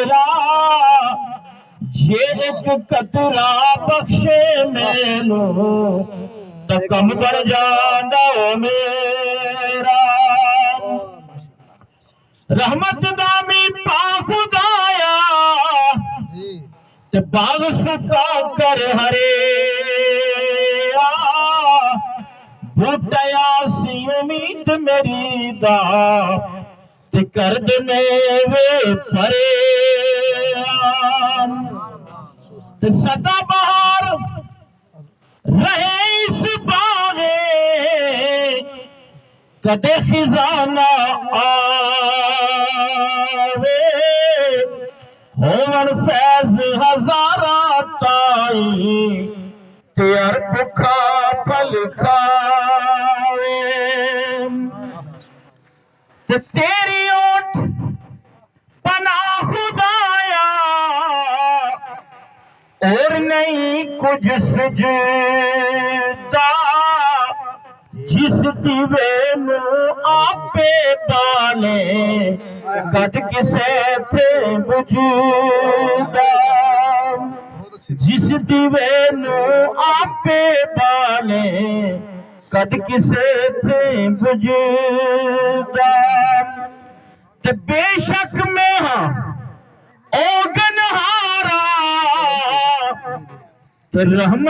मेरा, ये एक कतरा बख्शे मैनू तो कम बन जांदा मेरा। रहमत दामी पा खुदाया ते बाग सुका कर हरे, बूटया सी उम्मीद मेरी दा ते कर दे मेवे फरे। ते सदा बहार रहे इस बागे, कदे खिजाना आवे, होवन फैज हजारा ताई तेर भुखा फल खावे। ते तेरी ओट पना खुदाया और नहीं कुछ सुझता, जिस दिवे नू आपे बाले कद किसे थे बुझदा, जिस दिवे नू आपे बाले कद किसे थे बुझदा। ते बेशक में हाँ ओ गनहारा ते रहमत